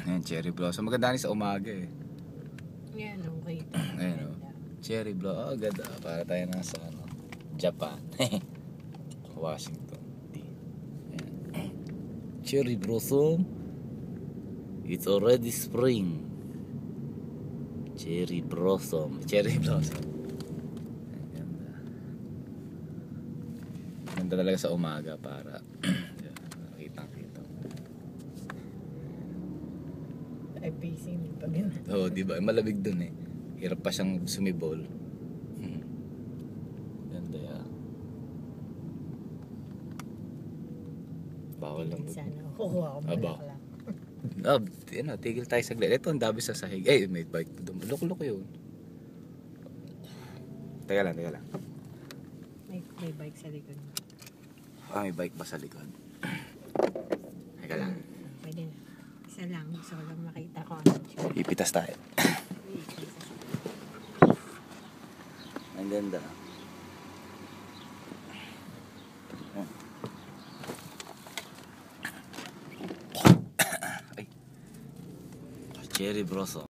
Ayan, cherry blossom. Maganda rin sa umaga eh. Yan, okay. Ayan o. Cherry blossom. Oh, ganda. Para tayo nasa Japan. Washington. Ayan. Cherry blossom. It's already spring. Cherry blossom. Cherry blossom. Ganda. Ganda talaga sa umaga para nakita-kita. Ay, pacing pa ganun. Oo, di ba? Malamig dun eh. Hirap pa siyang sumibol. Ganda ya. Bawal lang. Sana kukuha ko bulaklak. Tigil tayo saglit. Ito ang dami sa sahig. Eh, may bike. Loko-loko yun. Teka lang. May bike sa likod. May bike ba sa likod? Teka lang. Pwede na. Isa lang. Gusto ko lang makita ko. Ipitas tayo. Ang ganda. Cherry blossom.